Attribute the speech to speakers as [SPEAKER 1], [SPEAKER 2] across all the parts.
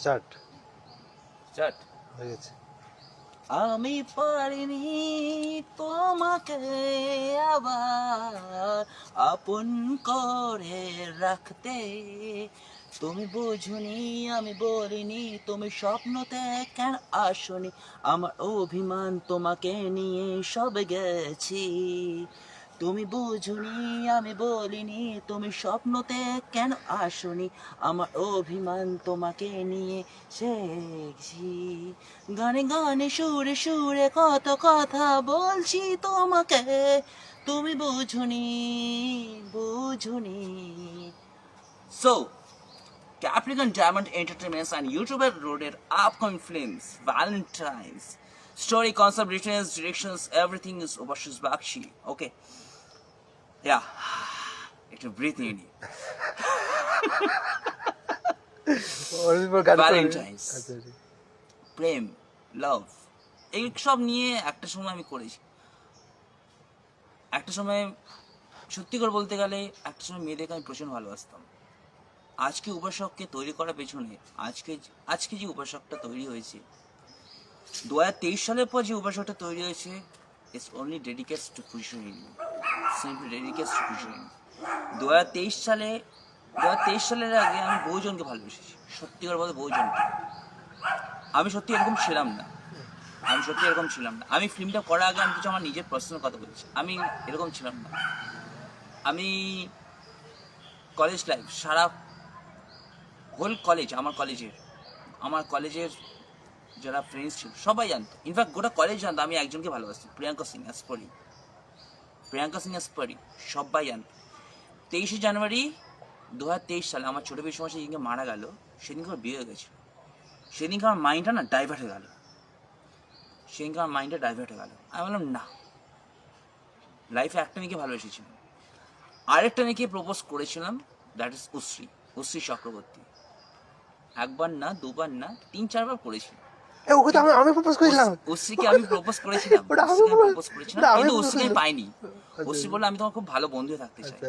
[SPEAKER 1] Start
[SPEAKER 2] start
[SPEAKER 1] হয়ে গেছে।
[SPEAKER 2] আমি পারিনি তোমাকে আবার আপন করে রাখতে, তুমি বুঝুনি আমি বলিনি, তুমি স্বপ্নতে কেন আসনি, আমার অভিমান তোমাকে নিয়ে সব গেছি। তুমি বুঝুনি আমি বলিনি, তুমি স্বপ্নতে কেন আসনি, আমার অভিমান তোমাকে নিয়ে শেখছি। গানে গানে সুরে সুরে কত কথা বলছি তোমাকে, তুমি বুঝুনি বুঝুনি। So, Capricorn Diamond Entertainments and YouTuber Roaded upcoming films, Valentine's, story, concept, written directions, everything is Ubashis Bakshi. Okay. Yeah. It's a breathing in you. Valentine's, প্রেম, লাভ, এই সব নিয়ে একটা সময় আমি করেছি। একটা সময় সত্যি করে বলতে গেলে একটা সময় মেয়েদেরকে আমি প্রচুর ভালোবাসতাম। আজকে উপাসককে তৈরি করার পেছনে আজকে যে উপাসকটা তৈরি হয়েছে, 2023 সালের পর যে উপাসকটা তৈরি হয়েছে, ইটস অনলি ডেডিকেটস টু খুশিহীন, সিম্পলি ডেডিকেটস টু খুশিহীন। 2023 সালের আগে আমি বহুজনকে ভালোবেসেছি, সত্যি করে বলতে বহুজনকে। আমি সত্যি এরকম ছিলাম না, আমি ফিল্মটা করার আগে আমি কিছু আমার নিজের পার্সোনাল কথা বলছি, আমি এরকম ছিলাম না। আমি কলেজ লাইফ সারা হোল কলেজ, আমার কলেজের যারা ফ্রেন্ডস ছিল সবাই জানতো, ইনফ্যাক্ট গোটা কলেজ জানতো আমি একজনকে ভালোবাসি, প্রিয়াঙ্কা সিং স্পরি, সবাই জানতো। 23শে জানুয়ারি 2023 সালে আমার ছোটো পিসমশাই যেদিনকে মারা গেল, সেদিনকে আমার বিয়ে হয়ে গেছিলো। সেদিনকে আমার মাইন্ডটা না ডাইভার্ট হয়ে গেল, আমি বললাম না, লাইফে একটা মেয়েকে ভালোবেসেছিলাম, আরেকটা মেয়েকে প্রপোজ করেছিলাম, দ্যাট ইজ উশ্রী চক্রবর্তী। একবার না, দুবার না, 3-4 বার করেছিলাম।
[SPEAKER 1] ওকে তো আমি প্রপোজ করেছিলাম,
[SPEAKER 2] উশ্রীকে আমি প্রপোজ করেছিলাম, কিন্তু উশ্রীকে আমি পাইনি। উশ্রী বললো আমি তোমার খুব ভালো বন্ধু হয়ে থাকতে চাই।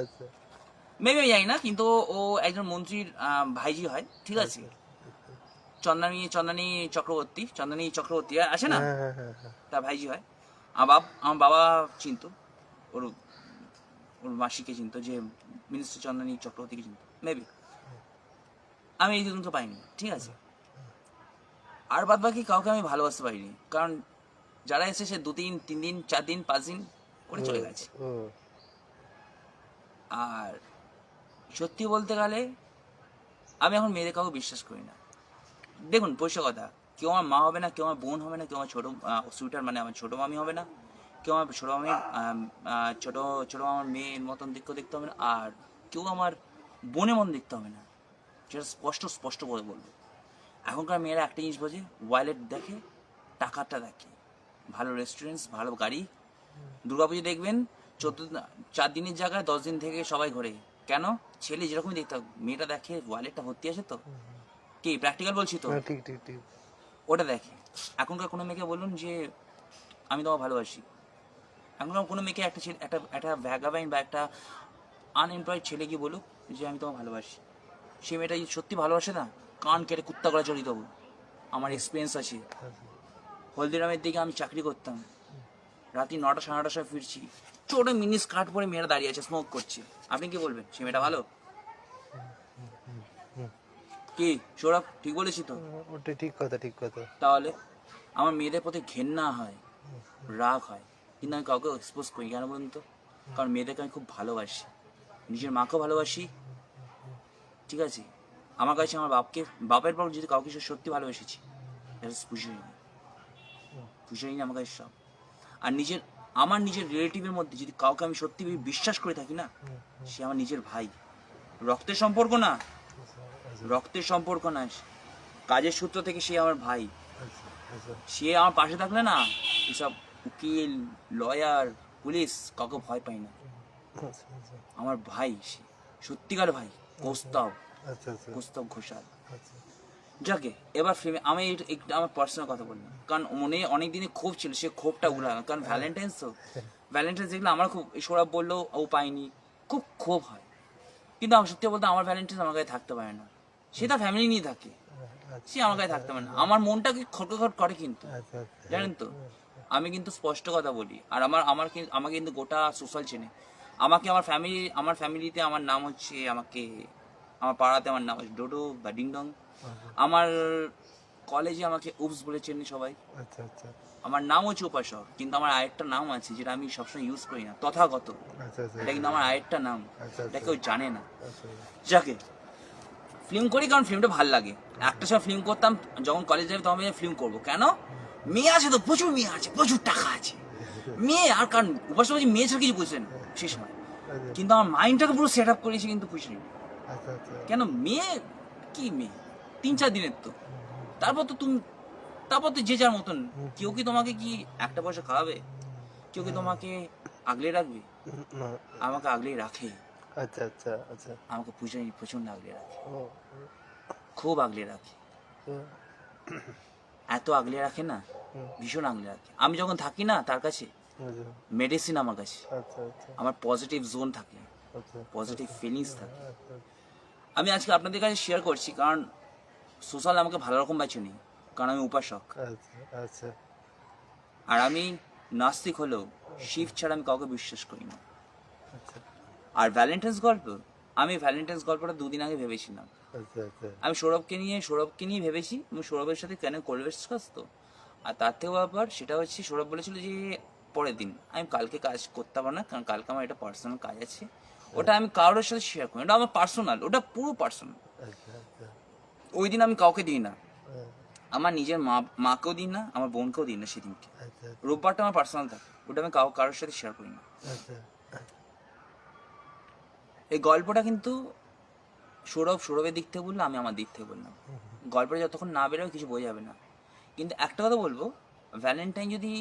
[SPEAKER 2] মেবি আমি জানি না, কিন্তু ও একজন মন্ত্রীর ভাইজি হয়, ঠিক আছে, চন্দানী চক্রবর্তী আসে না, তার ভাইজি হয়। আমার বাবা চিনতো, ওর মাসিকে চিনতো, যে মিনিস্টার চন্দানী চক্রবর্তীকে চিনতো। মেবি আমি এই দুজনকে পাইনি, ঠিক আছে। আর বাদ বাকি কাউকে আমি ভালোবাসতে পারিনি, কারণ যারা এসে সে 2-3 3 দিন 4 দিন 5 দিন করে চলে গেছে। আর সত্যি বলতে গেলে আমি এখন মেয়েদের কাউকে বিশ্বাস করি না। দেখুন পরিষ্কার কথা, কেউ আমার মা হবে না, কেউ আমার বোন হবে না, কেউ আমার ছোটো সুইটার মানে আমার ছোটো মামি হবে না, কেউ আমার ছোটো মামির ছোটো মামার মেয়ের মতন দেখতে হবে না, আর কেউ আমার বোনের মতন দেখতে হবে না। সেটা স্পষ্ট করে বলবো। এখনকার মেয়েরা একটা জিনিস বোঝে, ওয়ালেট দেখে, টাকাটা দেখে, ভালো রেস্টুরেন্টস, ভালো গাড়ি। দুর্গাপুজো দেখবেন 4 দিনের জায়গায় 10 দিন থেকে সবাই ঘোরে। কেন? ছেলে যেরকমই দেখতে হবে, মেয়েটা দেখে ওয়ালেটটা ভর্তি আছে তো, কি প্র্যাকটিক্যাল বলছি তো,
[SPEAKER 1] ঠিক
[SPEAKER 2] ওটা দেখে। এখনকার কোনো মেয়েকে বলুন যে আমি তোমাকে ভালোবাসি, এখনকার কোনো মেয়েকে একটা ভ্যাগাবাইন বা একটা আনএমপ্লয়েড ছেলে গিয়ে বলুক যে আমি তোমাকে ভালোবাসি, সে মেয়েটা যদি সত্যি ভালোবাসে না, কান কেটে কুত্তা করে চড়িয়ে দেবো। আমার এক্সপিরিয়েন্স আছে। হলদিরামের দিকে আমি চাকরি করতাম, রাত্রি 9টা 9:30 সময় ফিরছি, ছোটো মিনি স্কার্ট পরে মেয়েরা দাঁড়িয়ে আছে, স্মোক করছে। আপনি কি বলবেন, সে মেয়েটা ভালো? কি সৌরভ, ঠিক বলেছি তো?
[SPEAKER 1] ওটা ঠিক কথা।
[SPEAKER 2] তাহলে আমার মেয়েদের প্রতি ঘেন্না হয়, রাগ হয়, কিন্তু আমি কাউকে এক্সপোজ করি কেন বলুন তো? কারণ মেয়েদেরকে আমি খুব ভালোবাসি, নিজের মাকেও ভালোবাসি, ঠিক আছে। আমার কাছে আমার বাপের পর যদি কাউকে সত্যি ভালোবেসেছি, খুশি হয়নি আমার কাছে সব। আর আমার নিজের রিলেটিভের মধ্যে যদি কাউকে আমি সত্যি বিশ্বাস করে থাকি না, সে আমার নিজের ভাই। রক্তের সম্পর্ক না, কাজের সূত্র থেকে সে আমার ভাই। সে আমার পাশে থাকলে না, এসব উকিল, লয়ার, পুলিশ কাউকে ভয় পাই না। আমার ভাই, সে সত্যিকার ভাই, কৌস্তব ঘোষাল। যাকে এবার আমি আমার পার্সোনাল কথা বললাম, কারণ মনে অনেক দিনে ক্ষোভ ছিল, সে ক্ষোভটা উড়ালাম। কারণ ভ্যালেন্টাইন্স দেখলে আমার খুব, সৌরভ বললো ও পাইনি, খুব ক্ষোভ হয়। কিন্তু আমি সত্যি বলতে আমার ভ্যালেন্টাইন্স আমার কাছে থাকতে পারে না, সে তার ফ্যামিলি নিয়ে থাকে। সে আমার কাছে থাকতে পারে না, আমার মনটাকে খটখট করে কিন্তু,
[SPEAKER 1] আচ্ছা আচ্ছা
[SPEAKER 2] জানেন তো। আমি কিন্তু স্পষ্ট কথা বলি, আর আমাকে কিন্তু গোটা সোশ্যাল চেনে। আমাকে আমার ফ্যামিলিতে আমার নাম হচ্ছে, আমার পাড়াতে আমার নাম হচ্ছে ডোডো বা ডিংডং। আমার কলেজে আমাকে উপস বলে চেনে সবাই।
[SPEAKER 1] আচ্ছা আচ্ছা
[SPEAKER 2] আমার নাম হচ্ছে উপাসক, কিন্তু আমার আরেকটা নাম আছে যেটা আমি সবসময় ইউজ করি না, তথাগত।
[SPEAKER 1] আচ্ছা আচ্ছা
[SPEAKER 2] এটা কিন্তু আমার আরেকটা নাম,
[SPEAKER 1] আচ্ছা
[SPEAKER 2] এটা
[SPEAKER 1] আচ্ছা
[SPEAKER 2] কেউ জানে না।
[SPEAKER 1] আচ্ছা
[SPEAKER 2] যাকে ফিল্ম করি কারণ ফিল্মটা ভালো লাগে। একটা সময় ফিল্ম করতাম, যখন কলেজ যাবে তখন ফিল্ম করবো কেন, মেয়ে আছে তো, প্রচুর মেয়ে আছে, প্রচুর টাকা আছে, মেয়ে আর কারণ উপাসক মেয়ে ছাড়া কিছু বুঝলেন সেই সময়। কিন্তু আমার মাইন্ডটাকে পুরো সেট আপ করেছি কিন্তু বুঝলি
[SPEAKER 1] আচ্ছা আচ্ছা
[SPEAKER 2] কেন, মেয়ে কি মেয়ে 3-4 দিনের তো, তারপর তো তুমি, তারপর তো যে যার মতন। কেউ কি তোমাকে কি একটা পয়সা খাওয়াবে, কেউ কি তোমাকে আগলে রাখবে?
[SPEAKER 1] না,
[SPEAKER 2] আমাকে আগলেই রাখে,
[SPEAKER 1] আচ্ছা আচ্ছা আচ্ছা
[SPEAKER 2] আমাকে পূজায় প্রচন্ড আগলে রাখে,
[SPEAKER 1] ও
[SPEAKER 2] খুব আগলে রাখে,
[SPEAKER 1] তো
[SPEAKER 2] এত আগলে রাখে না,
[SPEAKER 1] হুম,
[SPEAKER 2] ভীষণ আগলে রাখে। আমি যখন থাকি না তার কাছে,
[SPEAKER 1] বুঝলাম।
[SPEAKER 2] মেডিসিন আমার কাছে,
[SPEAKER 1] আচ্ছা আচ্ছা
[SPEAKER 2] আমার পজিটিভ জোন থাকে,
[SPEAKER 1] আচ্ছা
[SPEAKER 2] পজিটিভ ফিলিংস থাকে।
[SPEAKER 1] আচ্ছা
[SPEAKER 2] আমি আজকে আপনাদের কাছে শেয়ার করছি কারণ সোশ্যাল আমাকে ভালো রকম বাঁচুনি, কারণ আমি উপাসক।
[SPEAKER 1] আচ্ছা আচ্ছা
[SPEAKER 2] আর আমি নাস্তিক হলেও শিব ছাড়া আমি কাউকে বিশ্বাস করি না।
[SPEAKER 1] আচ্ছা
[SPEAKER 2] আর আমি ভ্যালেন্টাইন্স গল্পটা 2 দিন আগে ভেবেছিলাম।
[SPEAKER 1] আচ্ছা আচ্ছা
[SPEAKER 2] আমি সৌরভকে নিয়ে ভেবেছি, আমি সৌরভের সাথে কেন করবে তো। আর তার থেকেও ব্যাপার সেটা হচ্ছে, সৌরভ বলেছিল যে পরের দিন, আমি কালকে কাজ করতে পারবো না কারণ কালকে আমার একটা পার্সোনাল কাজ আছে, ওটা আমি কারোর সাথে শেয়ার করি, ওটা আমার পার্সোনাল, ওটা পুরো পার্সোনাল।
[SPEAKER 1] আচ্ছা আচ্ছা
[SPEAKER 2] ওই দিন আমি কাউকে দিই না,
[SPEAKER 1] হ্যাঁ,
[SPEAKER 2] আমার নিজের মাকেও দিই না, আমার বোনকেও দিই না সেদিনকে।
[SPEAKER 1] আচ্ছা
[SPEAKER 2] রোববারটা আমার পার্সোনাল থাকে, ওটা আমি কারোর সাথে শেয়ার করি না।
[SPEAKER 1] আচ্ছা
[SPEAKER 2] এই গল্পটা কিন্তু সৌরভের দিক থেকে বললো, আমি আমার দিক থেকে বললাম। গল্পটা যতক্ষণ না বেরোবে কিছু বোঝা যাবে না। কিন্তু একটা কথা বলবো, ভ্যালেন্টাইন যদি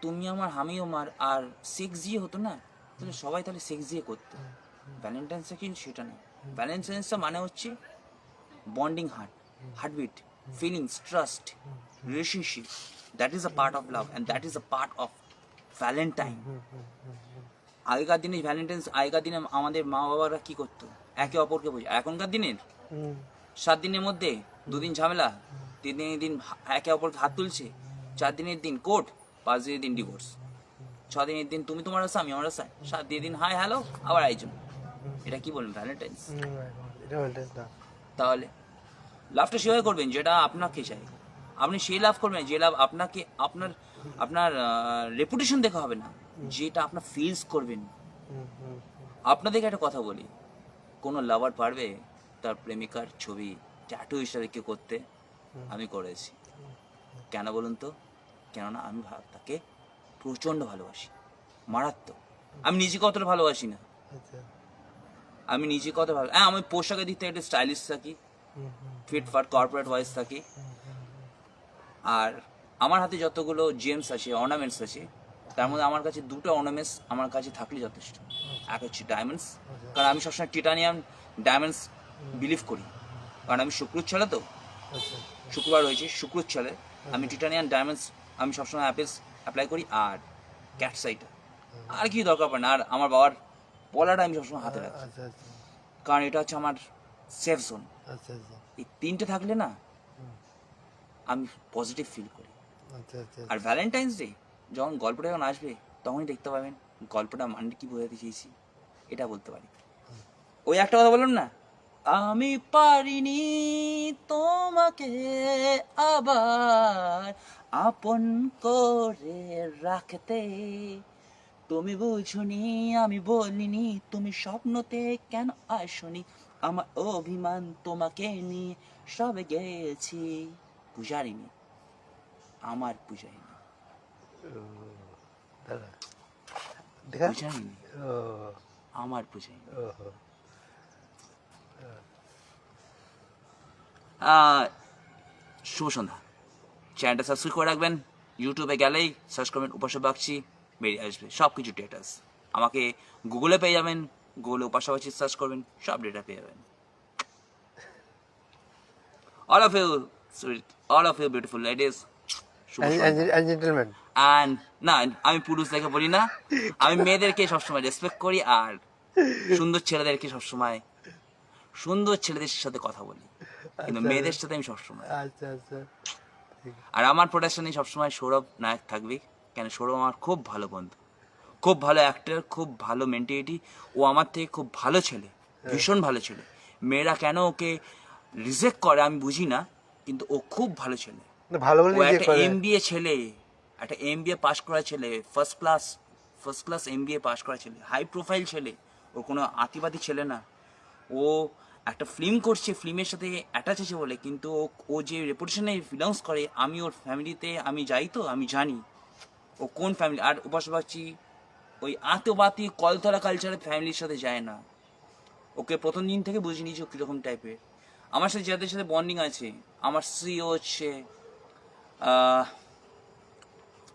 [SPEAKER 2] তুমি আমার হামি ওমার আর সেক্স দিয়ে হতো না, তাহলে সবাই তাহলে সেক্স দিয়ে করতো। ভ্যালেন্টাইন্সটা কিন্তু সেটা না। ভ্যালেন্টাইন্সটা মানে হচ্ছে bonding, heartbeat, feelings, trust, relationship. That is a part of love and that is a part of Valentine. আগেকার দিনে আমাদের মা বাবারা কি করতো, একে অপরকে বোঝা। এখনকার দিনের
[SPEAKER 1] হুম
[SPEAKER 2] 7 দিনের মধ্যে 2 দিন ঝামেলা, 3 দিনের দিন একে অপরকে হাত তুলছে, 4 দিনের দিন কোর্ট, 5 দিনের দিন ডিভোর্স, 6 দিনের দিন তুমি তোমার রাস্তা আমি আমার রাস্তায়, 7 দিনের দিন হাই হ্যালো আবার আয়োজন। এটা কি বলবেন ভ্যালেন্টাইন্স?
[SPEAKER 1] এটা ভ্যালেন্টাইন্স না।
[SPEAKER 2] তাহলে লাভটা সেভাবে করবেন যেটা আপনাকে চাই। আপনি সেই লাভ করবেন যে লাভ আপনাকে, আপনার রেপুটেশন দেখা হবে না, যেটা আপনার ফিলস করবেন।
[SPEAKER 1] হুম হুম
[SPEAKER 2] আপনাদেরকে একটা কথা বলি, কোনো লাভার পারবে তার প্রেমিকার ছবি ট্যাটু হিসাবে কেউ করতে? আমি করেছি। কেন বলুন তো? কেননা আমি তাকে প্রচণ্ড ভালোবাসি, মারাত্মক। আমি নিজেকে অতটা ভালোবাসি না,
[SPEAKER 1] আচ্ছা
[SPEAKER 2] আমি নিজেকে অত ভালো, হ্যাঁ আমি পোশাকের দিক থেকে একটু স্টাইলিশ থাকি,
[SPEAKER 1] হুম হুম
[SPEAKER 2] ফিটফাট কর্পোরেট ওয়াইজ থাকি। আর আমার হাতে যতগুলো জেমস আছে, অর্নামেন্টস আছে, তার মধ্যে আমার কাছে 2টো অর্নামেন্টস আমার কাছে থাকলে যথেষ্ট। এক হচ্ছে ডায়মন্ডস, কারণ আমি সবসময় টিটানিয়াম ডায়মন্ডস বিলিভ করি, কারণ আমি শুক্রর ছেলে তো,
[SPEAKER 1] আচ্ছা
[SPEAKER 2] শুক্রবার রয়েছে, শুক্রর ছেলে, আমি টিটানিয়াম ডায়মন্ডস আমি সবসময় অ্যাপ্লাই করি। আর ক্যাটসাইটা, আর কি দরকার পড়ে না। আর আমার বাবার পলাটা আমি সবসময় হাতে রাখি,
[SPEAKER 1] আচ্ছা আচ্ছা
[SPEAKER 2] কারণ এটা হচ্ছে আমার সেফ জোন।
[SPEAKER 1] আচ্ছা আচ্ছা
[SPEAKER 2] এই 3টে থাকলে না আমি পজিটিভ ফিল করি।
[SPEAKER 1] আচ্ছা আচ্ছা
[SPEAKER 2] আর ভ্যালেন্টাইন্স ডে যখন গল্পটা যখন আসবে তখনই দেখতে পাবেন গল্পটা মানে কি বোঝাতে চেয়েছি, এটা বলতে পারি। ওই একটা কথা বললাম না, আমি পারিনি তোমাকে আবার আপন করে রাখতে, তুমি বুঝনি আমি বলিনি, তুমি স্বপ্নতে কেন আসনি, আমার অভিমান তোমাকে নিয়ে সবে গেছি, পূজারিনী আমার পূজারিনী,
[SPEAKER 1] দাঁড়া দেখা
[SPEAKER 2] পূজারিনী
[SPEAKER 1] ও
[SPEAKER 2] আমার পূজারিনী।
[SPEAKER 1] ওহো
[SPEAKER 2] শুভ সন্ধ্যা। চ্যানেলটা সাবস্ক্রাইব করে রাখবেন, ইউটিউবে গেলেই সার্চ করবেন উপাসক বাগচি, বেরিয়ে আসবে সব কিছু ডেটাস। আমাকে গুগলে পেয়ে যাবেন, গুগলে উপাসক বাগচি সার্চ করবেন, সব ডেটা পেয়ে যাবেন। all of you beautiful ladies, শুভ সন্ধ্যা।
[SPEAKER 1] and gentlemen
[SPEAKER 2] অ্যান্ড না, আমি পুরুষদেরকে বলি না, আমি মেয়েদেরকে সবসময় রেসপেক্ট করি, আর সুন্দর ছেলেদের সাথে কথা বলি। কিন্তু
[SPEAKER 1] আচ্ছা,
[SPEAKER 2] মেয়েদের সাথে আমি সবসময়।
[SPEAKER 1] আচ্ছা আচ্ছা ঠিক
[SPEAKER 2] আর আমার প্রোডাকশনে সবসময় সৌরভ নায়ক থাকবে, কেন সৌরভ আমার খুব ভালো বন্ধু, খুব ভালো অ্যাক্টর, খুব ভালো মেন্টালিটি। ও আমার থেকে খুব ভালো ছেলে, ভীষণ ভালো ছেলে। মেয়েরা কেন ওকে রিজেক্ট করে আমি বুঝি না, কিন্তু ও খুব ভালো ছেলে।
[SPEAKER 1] না, ভালো বলে
[SPEAKER 2] ও
[SPEAKER 1] নিজে
[SPEAKER 2] একটা
[SPEAKER 1] করে
[SPEAKER 2] এমবিএ ছেলে, একটা এমবিএ পাস করা ছেলে, ফার্স্ট ক্লাস এমবিএ পাস করা ছেলে, হাই প্রোফাইল ছেলে। ও কোনো আতিবাদী ছেলে না। ও একটা ফিল্ম করছে, ফিল্মের সাথে অ্যাটাচ আছে বলে, কিন্তু ও যে রেপুটেশনে বিলংস করে, আমি ওর ফ্যামিলিতে আমি যাই তো আমি জানি ও কোন ফ্যামিলি। আর পাশাপাশি ওই আতবাতি কলতলা কালচারের ফ্যামিলির সাথে যায় না। ওকে প্রথম দিন থেকে বুঝে নিয়েছি ও কীরকম টাইপের। আমার সাথে যাদের সাথে বন্ডিং আছে, আমার সিও হচ্ছে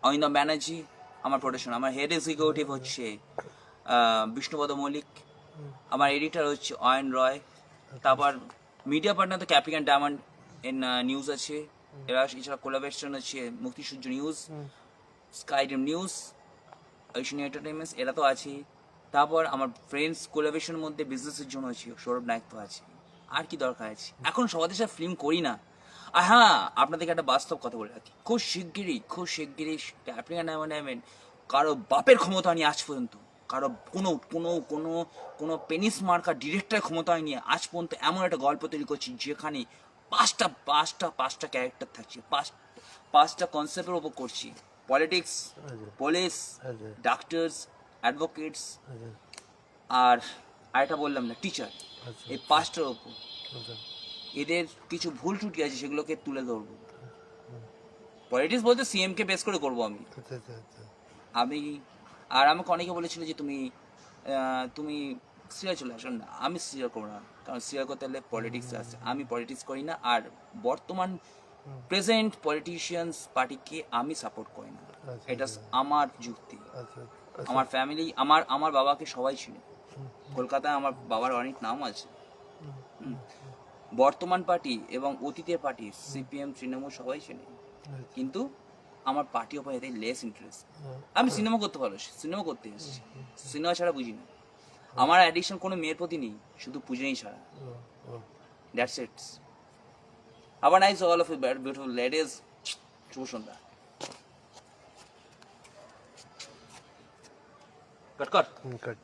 [SPEAKER 2] অরিন্দম ব্যানার্জি, আমার প্রোটেকশন। আমার হেড এক্সিকিউটিভ হচ্ছে বিষ্ণুপদ মল্লিক। আমার এডিটর হচ্ছে অয়ন রয়। তারপর মিডিয়া পার্টনার তো ক্যাপ্রিকান ডায়মন্ড এন নিউজ আছে। এছাড়া কোলাবোরেশন হচ্ছে Muktisurjo news, sky dream news, Oishani entertainments, এরা তো আছেই। তারপর আমার ফ্রেন্ডস কোলাবোরেশনের মধ্যে বিজনেসের জন্য হচ্ছে সৌরভ নায়ক তো আছে। আর কি দরকার আছে? এখন সবাদের সাথে ফিল্ম করি না। আর হ্যাঁ, আপনাদেরকে একটা বাস্তব কথা বলে রাখি, খুব শিগগিরই ক্যাপ্রিকান ডায়মন্ড কারো বাপের ক্ষমতা নিয়ে আজ পর্যন্ত, কারো কোনো কোনো কোনো কোনো পেনিস মার্কা ডিরেক্টর ক্ষমতায় নিয়ে আজ পর্যন্ত এমন একটা গল্প তৈরি করছি যেখানে পাঁচটা ক্যারেক্টার থাকছে, পাঁচটা কনসেপ্টের ওপর করছি। পলিটিক্স, পুলিশ,
[SPEAKER 1] আচ্ছা
[SPEAKER 2] ডাক্তার্স, অ্যাডভোকেটস,
[SPEAKER 1] আচ্ছা
[SPEAKER 2] আর আরেকটা বললাম না, টিচার।
[SPEAKER 1] আচ্ছা
[SPEAKER 2] এই পাঁচটার ওপর
[SPEAKER 1] আচ্ছা
[SPEAKER 2] এদের কিছু ভুল ত্রুটি আছে, সেগুলোকে তুলে ধরবো। পলিটিক্স বলতে সিএমকে বেস করে করবো আমি।
[SPEAKER 1] আচ্ছা আচ্ছা আচ্ছা
[SPEAKER 2] আমি আর আমাকে অনেকে বলেছিল যে তুমি সিরিয়াল চলে আসো না। আমি সিরিয়াল করবো না, কারণ সিরিয়াল করতে হলে পলিটিক্স আছে। আমি পলিটিক্স করি না, আর বর্তমান প্রেজেন্ট পলিটিশিয়ানস পার্টিকে আমি সাপোর্ট করি না।
[SPEAKER 1] আচ্ছা,
[SPEAKER 2] এটা
[SPEAKER 1] আচ্ছা।
[SPEAKER 2] আমার যুক্তি।
[SPEAKER 1] আচ্ছা
[SPEAKER 2] আমার ফ্যামিলি, আমার বাবাকে সবাই চিনে, কলকাতায় আমার বাবার অনেক নাম আছে। বর্তমান পার্টি এবং অতীতের পার্টি সিপিএম, তৃণমূল সবাই চেনে, কিন্তু আমার পার্টি ওপর এতে লেস ইন্টারেস্ট। আমি সিনেমা করতে ভালোবাসি, সিনেমা করতে এসেছি, সিনেমা ছাড়া বুঝি না। আমার অ্যাডিকশন কোনো মেয়ের প্রতি নেই, শুধু পুজোই ছাড়া। That's it. আবার nice all of you beautiful ladies. শুভ সন্ধ্যা। Cut cut.
[SPEAKER 1] কাট